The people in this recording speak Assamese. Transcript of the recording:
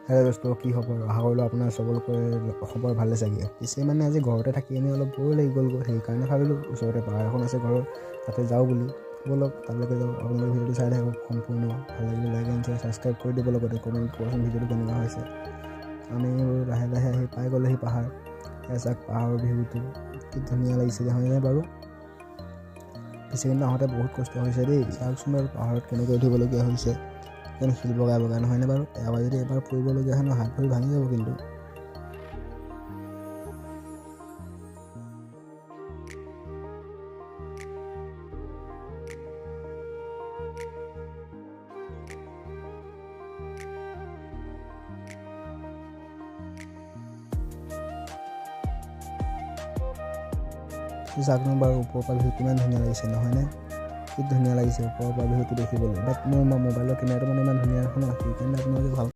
হেল্ল' দোস্ত, কি খবৰ? আশা কৰিলোঁ আপোনাৰ চবৰে খবৰ ভালে চাগে। পিছে মানে আজি ঘৰতে থাকি এনেই অলপ বৰ লাগি গ'লগৈ, সেইকাৰণে ভাবিলোঁ ওচৰতে পাহাৰ এখন আছে ঘৰৰ, তাতে যাওঁ বুলি। ব'লক তালৈকে যাওঁ। আপোনালোকে ভিডিঅ'টো চাই থাকক সম্পূৰ্ণ। ভাল লাগিলে লাইক এণ্ড শ্বেয়াৰ ছাবস্ক্ৰাইব কৰি দিব, লগতে কমেণ্ট কৰকচোন ভিডিঅ'টো কেনেকুৱা হৈছে। আমি লাহে লাহে আহি পাই গ'লেহি পাহাৰ। চাওক পাহাৰৰ ভিউটো কি ধুনীয়া লাগিছিলে, হয়নে বাৰু? পিছে কিন্তু আহোঁতে বহুত কষ্ট হৈছে দেই। চাওকচোন বাৰু পাহাৰত কেনেকৈ উঠিবলগীয়া হৈছে, যেন শিল বগাই বগাই, নহয়নে বাৰু? এবাৰ যদি এবাৰ পৰিবলগীয়া হয় ন, হাত ভৰি ভাঙি যাব কিন্তু। চাওক বাৰু ওপৰৰ পৰা ভিউ কিমান ধুনীয়া লাগিছে, নহয়নে? কি ধুনীয়া লাগিছে ওপৰৰ পৰা ভিউটো দেখিবলৈ। বাট মোৰ মোবাইলৰ কেমেৰাটো মানে ইমান ধুনীয়া নহয় ন, সেইকাৰণে আপোনালোকে ভাল